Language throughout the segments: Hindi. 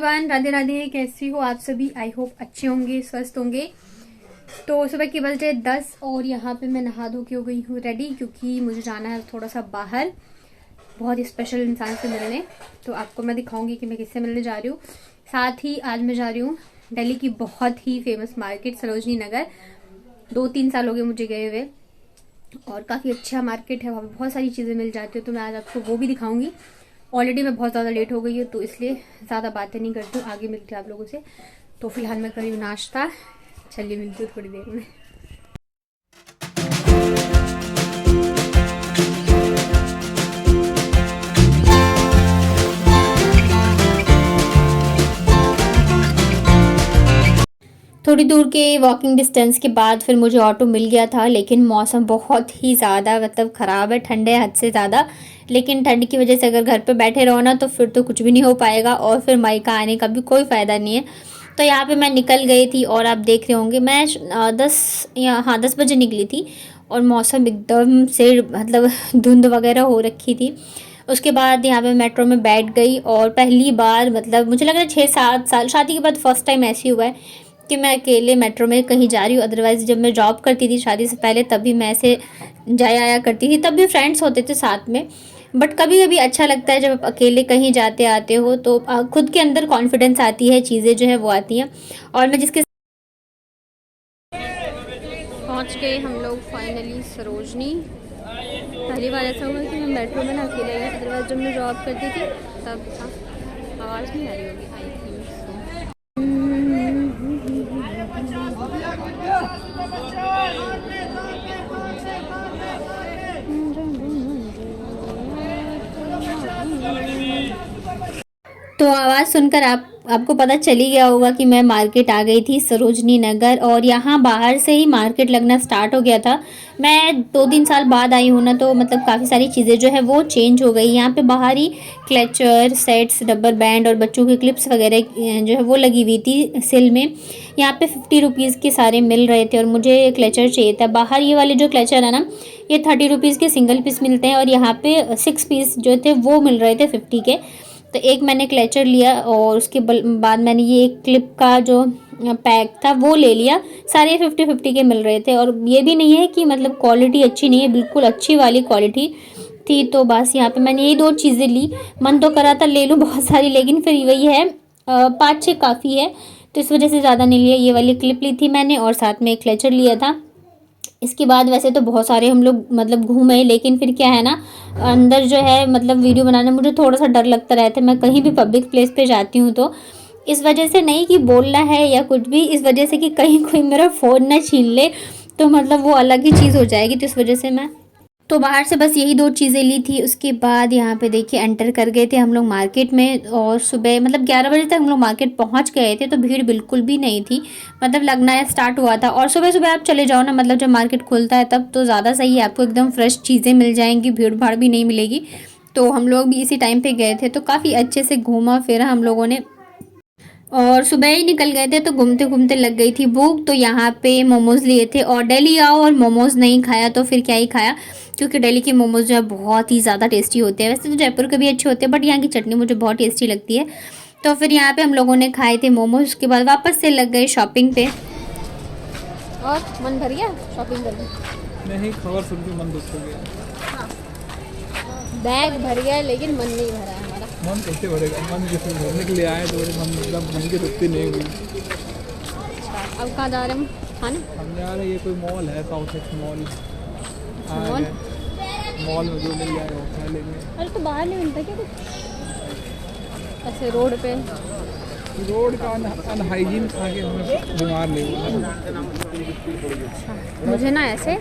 एवरीवन, राधे राधे। कैसी हो आप सभी? आई होप अच्छे होंगे, स्वस्थ होंगे। तो सुबह के बजे 10 और यहाँ पे मैं नहा धो के हो गई हूँ रेडी, क्योंकि मुझे जाना है थोड़ा सा बाहर, बहुत ही स्पेशल इंसान से मिलने। तो आपको मैं दिखाऊंगी कि मैं किससे मिलने जा रही हूँ। साथ ही आज मैं जा रही हूँ दिल्ली की बहुत ही फेमस मार्केट सरोजनी नगर। 2-3 साल हो गए मुझे गए हुए, और काफ़ी अच्छा मार्केट है, वहाँ पे बहुत सारी चीज़ें मिल जाती है। तो मैं आज आपको वो भी दिखाऊंगी। ऑलरेडी मैं बहुत ज़्यादा लेट हो गई हूँ, तो इसलिए ज़्यादा बातें नहीं करती हूँ, आगे मिलती हूँ आप लोगों से। तो फिलहाल मैं करी हूँ नाश्ता, चलिए मिलती हूँ थोड़ी देर में। थोड़ी दूर के वॉकिंग डिस्टेंस के बाद फिर मुझे ऑटो मिल गया था, लेकिन मौसम बहुत ही ज़्यादा मतलब ख़राब है, ठंड है हद से ज़्यादा। लेकिन ठंड की वजह से अगर घर पे बैठे रहो ना तो फिर तो कुछ भी नहीं हो पाएगा, और फिर मायका आने का भी कोई फ़ायदा नहीं है। तो यहाँ पे मैं निकल गई थी, और आप देख रहे होंगे मैं 10 बजे निकली थी, और मौसम एकदम से मतलब धुंध वगैरह हो रखी थी। उसके बाद यहाँ पे मेट्रो में बैठ गई, और पहली बार मतलब मुझे लग रहा है 6-7 साल शादी के बाद फर्स्ट टाइम ऐसे हुआ है कि मैं अकेले मेट्रो में कहीं जा रही हूँ। अदरवाइज़ जब मैं जॉब करती थी शादी से पहले, तभी मैं ऐसे जाया आया करती थी, तब भी फ्रेंड्स होते थे साथ में। बट कभी कभी अच्छा लगता है जब आप अकेले कहीं जाते आते हो, तो खुद के अंदर कॉन्फिडेंस आती है, चीज़ें जो है वो आती हैं। और मैं जिसके पहुँच गए हम लोग फाइनली सरोजनी। पहली बार ऐसा हुआ कि मैं मेट्रो में ना अकेले गई, अदरवाइज जब मैं जॉब करती थी तब था। आवाज़ नहीं आ रही होगी, आई थिंक सो। तो आवाज़ सुनकर आपको पता चली गया होगा कि मैं मार्केट आ गई थी सरोजनी नगर, और यहाँ बाहर से ही मार्केट लगना स्टार्ट हो गया था। मैं 2-3 साल बाद आई हूँ ना, तो मतलब काफ़ी सारी चीज़ें जो है वो चेंज हो गई। यहाँ पे बाहर ही क्लचर सेट्स, रबर बैंड और बच्चों की क्लिप्स वगैरह जो है वो लगी हुई थी सेल में। यहाँ पे 50 रुपीज़ के सारे मिल रहे थे, और मुझे क्लचर चाहिए था। बाहर ये वाले जो क्लचर है ना, ये 30 रुपीज़ के सिंगल पीस मिलते हैं, और यहाँ पे 6 पीस जो थे वो मिल रहे थे 50 के। तो एक मैंने क्लचर लिया, और उसके बाद मैंने ये एक क्लिप का जो पैक था वो ले लिया। सारे 50-50 के मिल रहे थे, और ये भी नहीं है कि मतलब क्वालिटी अच्छी नहीं है, बिल्कुल अच्छी वाली क्वालिटी थी। तो बस यहाँ पे मैंने यही 2 चीज़ें ली। मन तो करा था ले लूँ बहुत सारी, लेकिन फिर वही है 5-6 काफ़ी है, तो इस वजह से ज़्यादा नहीं लिया। ये वाली क्लिप ली थी मैंने, और साथ में एक क्लचर लिया था। इसके बाद वैसे तो बहुत सारे हम लोग मतलब घूमे, लेकिन फिर क्या है ना, अंदर जो है मतलब वीडियो बनाना मुझे थोड़ा सा डर लगता रहता है। मैं कहीं भी पब्लिक प्लेस पे जाती हूँ तो इस वजह से, नहीं कि बोलना है या कुछ भी, इस वजह से कि कहीं कोई मेरा फ़ोन ना छीन ले, तो मतलब वो अलग ही चीज़ हो जाएगी। तो इस वजह से मैं तो बाहर से बस यही 2 चीज़ें ली थी। उसके बाद यहाँ पे देखिए एंटर कर गए थे हम लोग मार्केट में, और सुबह मतलब 11 बजे तक हम लोग मार्केट पहुँच गए थे, तो भीड़ बिल्कुल भी नहीं थी, मतलब लगना स्टार्ट हुआ था। और सुबह सुबह आप चले जाओ ना, मतलब जब मार्केट खुलता है तब तो ज़्यादा सही है, आपको एकदम फ्रेश चीज़ें मिल जाएंगी, भीड़ भाड़ भी नहीं मिलेगी। तो हम लोग भी इसी टाइम पे गए थे, तो काफ़ी अच्छे से घूमा फिरा हम लोगों ने, और सुबह ही निकल गए थे, तो घूमते घूमते लग गई थी भूख। तो यहाँ पे मोमोज़ लिए थे, और दिल्ली आओ और मोमोज़ नहीं खाया तो फिर क्या ही खाया, क्योंकि दिल्ली के मोमोज़ जो है बहुत ही ज़्यादा टेस्टी होते हैं। वैसे तो जयपुर के भी अच्छे होते हैं, बट यहाँ की चटनी मुझे बहुत टेस्टी लगती है। तो फिर यहाँ पे हम लोगों ने खाए थे मोमोज़। उसके बाद वापस से लग गए शॉपिंग पे। और मन भर गया शॉपिंग करके? नहीं, खबर सुन के मन दुख हो गया। बैग भर गया, लेकिन मन नहीं भरा है हमारा। मन कैसे भरेगा? मन जिसमें भरने के लिए आए तो मेरे मन मतलब मन की तृप्ति नहीं हुई। अब कहाँ जा रहे हैं खाने? हम जा रहे, ये कोई मॉल है, south x mall. Mall? Mall में जो मिल जाए वो खा लेंगे। अरे तो बाहर नहीं मिलता क्या कुछ ऐसे रोड पे? रोड का अनहाइजीन खा के हमें बीमार नहीं हुआ। मुझे ना ऐसे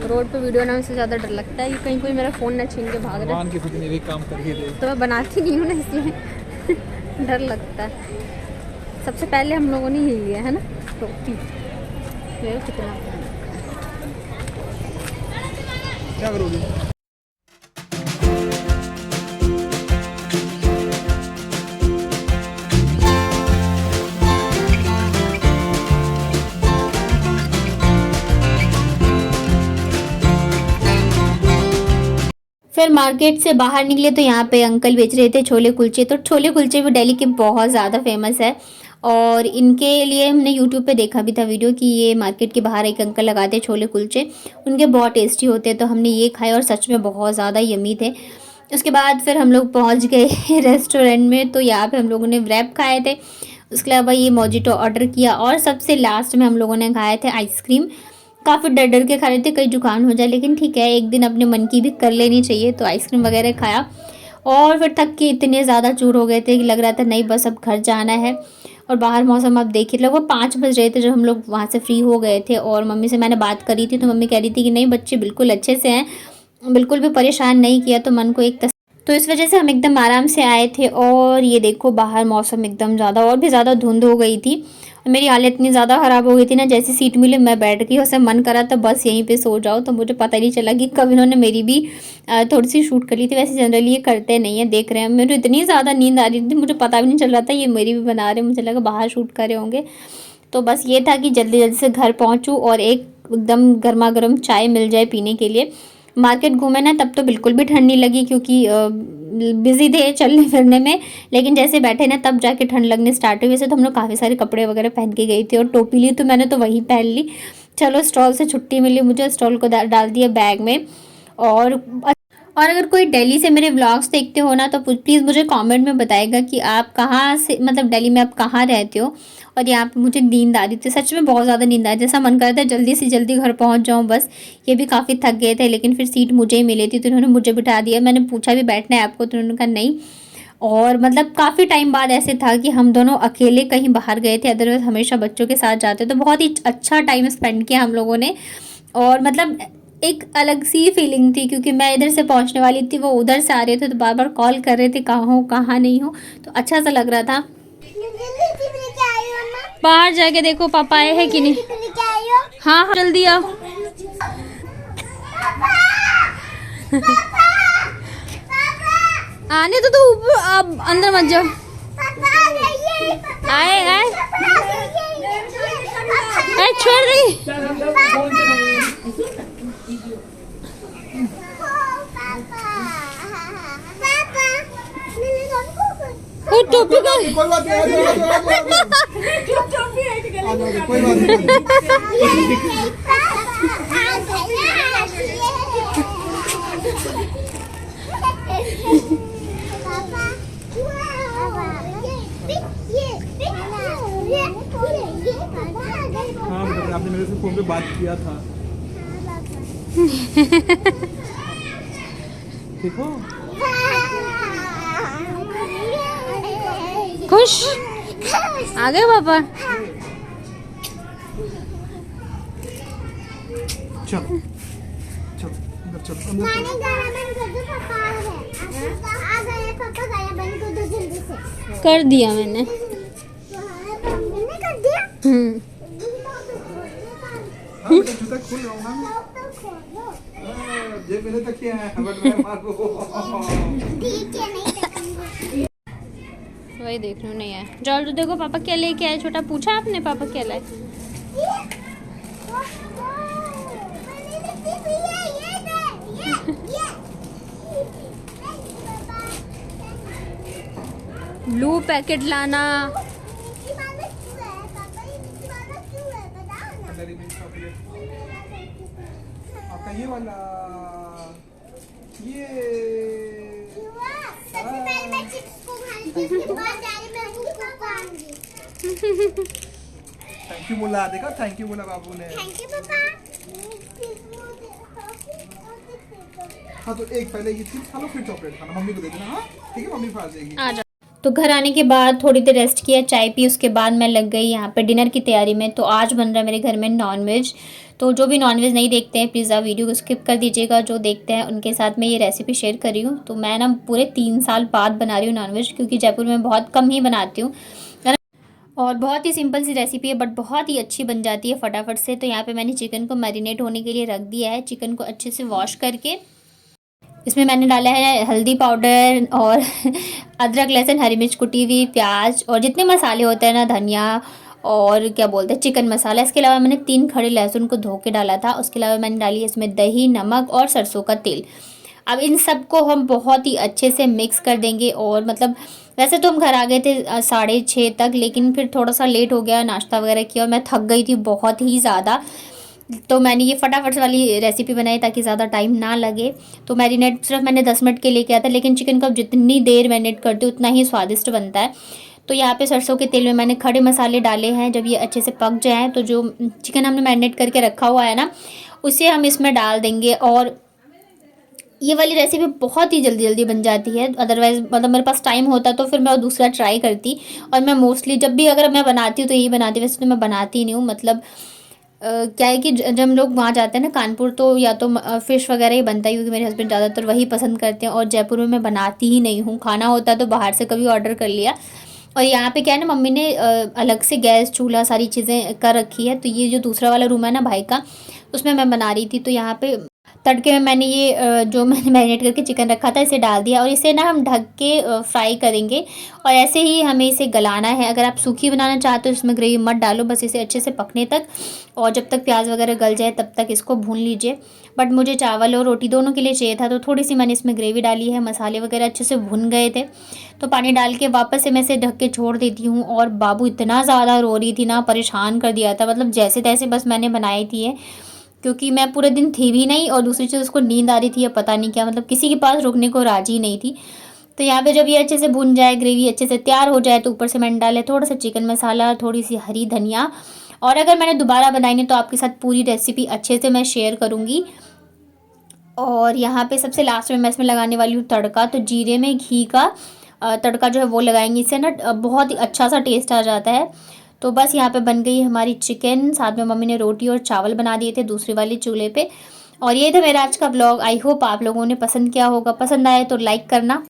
रोड पे वीडियो बनाने से ज़्यादा डर लगता है कि कहीं कोई मेरा फ़ोन ना छीन के भाग रहा है। भगवान की खुद मेरे काम करके दे। तो मैं बनाती नहीं हूँ ना, इसलिए डर लगता है। सबसे पहले हम लोगों ने ही लिया है ना रोटी। ये कितना क्या करोगे? फिर मार्केट से बाहर निकले तो यहाँ पे अंकल बेच रहे थे छोले कुलचे। तो छोले कुलचे भी दिल्ली के बहुत ज़्यादा फेमस है और इनके लिए हमने यूट्यूब पे देखा भी था वीडियो कि ये मार्केट के बाहर एक अंकल लगाते हैं छोले कुलचे, उनके बहुत टेस्टी होते हैं। तो हमने ये खाए और सच में बहुत ज़्यादा यमी थे। उसके बाद फिर हम लोग पहुँच गए रेस्टोरेंट में। तो यहाँ पे हम लोगों ने व्रैप खाए थे, उसके अलावा ये मोजिटो ऑर्डर किया और सबसे लास्ट में हम लोगों ने खाए थे आइसक्रीम। काफ़ी डर डर के खा रहे थे कहीं जुकाम हो जाए, लेकिन ठीक है एक दिन अपने मन की भी कर लेनी चाहिए। तो आइसक्रीम वगैरह खाया और फिर थक के इतने ज़्यादा चूर हो गए थे कि लग रहा था नहीं बस अब घर जाना है। और बाहर मौसम आप देखिए, लगभग 5 बज रहे थे जब हम लोग वहाँ से फ्री हो गए थे। और मम्मी से मैंने बात करी थी तो मम्मी कह रही थी कि नहीं बच्चे बिल्कुल अच्छे से हैं, बिल्कुल भी परेशान नहीं किया। तो मन को एक तो इस वजह से हम एकदम आराम से आए थे। और ये देखो बाहर मौसम एकदम ज़्यादा और भी ज़्यादा धुंध हो गई थी और मेरी हालत इतनी ज़्यादा ख़राब हो गई थी ना, जैसी सीट मिली मैं बैठ गई। उससे मन करा तो बस यहीं पे सो जाओ। तो मुझे पता नहीं चला कि कब इन्होंने मेरी भी थोड़ी सी शूट कर ली थी। वैसे जनरली ये करते नहीं है, देख रहे हैं। मेरे इतनी ज़्यादा नींद आ रही थी मुझे पता भी नहीं चल रहा था ये मेरी भी बना रहे, मुझे लगा बाहर शूट करे होंगे। तो बस ये था कि जल्दी जल्दी से घर पहुँचूँ और एक एकदम गर्मा गर्म चाय मिल जाए पीने के लिए। मार्केट घूमे ना तब तो बिल्कुल भी ठंड नहीं लगी क्योंकि बिजी थे चलने फिरने में, लेकिन जैसे बैठे ना तब जाके ठंड लगने स्टार्ट हुई। वैसे तो हम लोग काफ़ी सारे कपड़े वगैरह पहन के गई थी और टोपी ली तो मैंने तो वही पहन ली। चलो स्टॉल से छुट्टी मिली मुझे, स्टॉल को डाल दिया बैग में। और अगर कोई दिल्ली से मेरे व्लॉग्स देखते हो ना तो प्लीज़ मुझे कमेंट में बताएगा कि आप कहाँ से, मतलब दिल्ली में आप कहाँ रहते हो। और यहाँ पे मुझे नींद आ रही थी, सच में बहुत ज़्यादा नींद आ रही, जैसा मन करता है जल्दी से जल्दी घर पहुँच जाऊँ बस। ये भी काफ़ी थक गए थे लेकिन फिर सीट मुझे ही मिली थी तो उन्होंने मुझे बिठा दिया। मैंने पूछा भी बैठना है आपको तो उन्होंने कहा नहीं। और मतलब काफ़ी टाइम बाद ऐसे था कि हम दोनों अकेले कहीं बाहर गए थे, अदरवाइज़ हमेशा बच्चों के साथ जाते। तो बहुत ही अच्छा टाइम स्पेंड किया हम लोगों ने। और मतलब एक अलग सी फीलिंग थी क्योंकि मैं इधर से पहुंचने वाली थी, वो उधर से आ रहे थे तो बार बार कॉल कर रहे थे कहाँ हो कहाँ नहीं हो। तो अच्छा सा लग रहा था। बाहर जाके देखो पापा आए हैं कि नहीं। हाँ हाँ जल्दी आओ। आने तो तू अब अंदर मत जाओ। आए आए छोड़ रही। वो टोपी का कोई बात हाँ बेटा आपने मेरे से फोन पे बात किया था। देखो खुश आ गए पापा। चलो चलो अंदर चलो कर दिया मैंने। हाँ बेटा जूता खोल रहा हूँ ना ये मेरे तक ही है बट मैं मारो वही देख लो नहीं है। जाओ तो देखो पापा क्या लेके आए। छोटा पूछा आपने पापा क्या लाए। ब्लू पैकेट लाना। आपका ये वाला ये थैंक यू बोला, देखा थैंक यू बोला बाबू ने। थैंक यू पापा। हाँ तो एक पहले ये चीज खा लो फिर चॉकलेट खाना, मम्मी को दे देना। हाँ ठीक है मम्मी खा जाएगी। आ जाओ। तो घर आने के बाद थोड़ी देर रेस्ट किया, चाय पी, उसके बाद मैं लग गई यहाँ पे डिनर की तैयारी में। तो आज बन रहा है मेरे घर में नॉनवेज। तो जो भी नॉनवेज नहीं देखते हैं प्लीज़ आप वीडियो को स्किप कर दीजिएगा, जो देखते हैं उनके साथ मैं ये रेसिपी शेयर कर रही हूँ। तो मैं ना पूरे 3 साल बाद बना रही हूँ नॉनवेज, क्योंकि जयपुर में बहुत कम ही बनाती हूँ और बहुत ही सिंपल सी रेसिपी है बट बहुत ही अच्छी बन जाती है फटाफट से। तो यहाँ पे मैंने चिकन को मैरिनेट होने के लिए रख दिया है। चिकन को अच्छे से वॉश करके इसमें मैंने डाला है हल्दी पाउडर और अदरक लहसुन हरी मिर्च कुटी हुई, प्याज और जितने मसाले होते हैं ना, धनिया और क्या बोलते हैं चिकन मसाला। इसके अलावा मैंने 3 खड़े लहसुन को धो के डाला था। उसके अलावा मैंने डाली इसमें दही, नमक और सरसों का तेल। अब इन सबको हम बहुत ही अच्छे से मिक्स कर देंगे। और मतलब वैसे तो हम घर आ गए थे 6:30 तक, लेकिन फिर थोड़ा सा लेट हो गया, नाश्ता वगैरह किया और मैं थक गई थी बहुत ही ज़्यादा। तो मैंने ये फटाफट वाली रेसिपी बनाई ताकि ज़्यादा टाइम ना लगे। तो मैरिनेट सिर्फ मैंने 10 मिनट के लिए किया था, लेकिन चिकन को जितनी देर मैरिनेट करती हूँ उतना ही स्वादिष्ट बनता है। तो यहाँ पे सरसों के तेल में मैंने खड़े मसाले डाले हैं। जब ये अच्छे से पक जाएँ तो जो चिकन हमने मैरिनेट करके रखा हुआ है ना, उसे हम इसमें डाल देंगे। और ये वाली रेसिपी बहुत ही जल्दी जल्दी बन जाती है। अदरवाइज़ मतलब मेरे पास टाइम होता तो फिर मैं दूसरा ट्राई करती। और मैं मोस्टली जब भी अगर मैं बनाती हूँ तो यही बनाती हूँ, वैसे तो मैं बनाती नहीं हूँ। मतलब क्या है कि जब हम लोग वहाँ जाते हैं ना कानपुर, तो या तो फ़िश वगैरह ही बनता है, क्योंकि मेरे हस्बैंड ज़्यादातर वही पसंद करते हैं। और जयपुर में मैं बनाती ही नहीं हूँ, खाना होता तो बाहर से कभी ऑर्डर कर लिया। और यहाँ पे क्या है ना, मम्मी ने अलग से गैस चूल्हा सारी चीज़ें कर रखी है। तो ये जो दूसरा वाला रूम है ना भाई का, उसमें मैं बना रही थी। तो यहाँ पे तड़के में मैंने ये जो मैंने मैरिनेट करके चिकन रखा था इसे डाल दिया, और इसे ना हम ढक के फ्राई करेंगे। और ऐसे ही हमें इसे गलाना है। अगर आप सूखी बनाना चाहते हो इसमें ग्रेवी मत डालो, बस इसे अच्छे से पकने तक, और जब तक प्याज वगैरह गल जाए तब तक इसको भून लीजिए। बट मुझे चावल और रोटी दोनों के लिए चाहिए था, तो थोड़ी सी मैंने इसमें ग्रेवी डाली है। मसाले वगैरह अच्छे से भुन गए थे, तो पानी डाल के वापस से मैं इसे ढक के छोड़ देती हूँ। और बाबू इतना ज़्यादा रो रही थी ना, परेशान कर दिया था। मतलब जैसे तैसे बस मैंने बनाई थी ये, क्योंकि मैं पूरे दिन थी भी नहीं, और दूसरी चीज़ उसको नींद आ रही थी या पता नहीं क्या, मतलब किसी के पास रुकने को राजी नहीं थी। तो यहाँ पे जब ये अच्छे से भुन जाए, ग्रेवी अच्छे से तैयार हो जाए, तो ऊपर से मैंने डाले थोड़ा सा चिकन मसाला, थोड़ी सी हरी धनिया। और अगर मैंने दोबारा बनाई नहीं तो आपके साथ पूरी रेसिपी अच्छे से मैं शेयर करूँगी। और यहाँ पे सबसे लास्ट में मैं इसमें लगाने वाली हूँ तड़का। तो जीरे में घी का तड़का जो है वो लगाएंगे, इससे ना बहुत ही अच्छा सा टेस्ट आ जाता है। तो बस यहाँ पे बन गई हमारी चिकन। साथ में मम्मी ने रोटी और चावल बना दिए थे दूसरे वाले चूल्हे पे। और ये था मेरा आज का ब्लॉग। आई होप आप लोगों ने पसंद किया होगा। पसंद आए तो लाइक करना।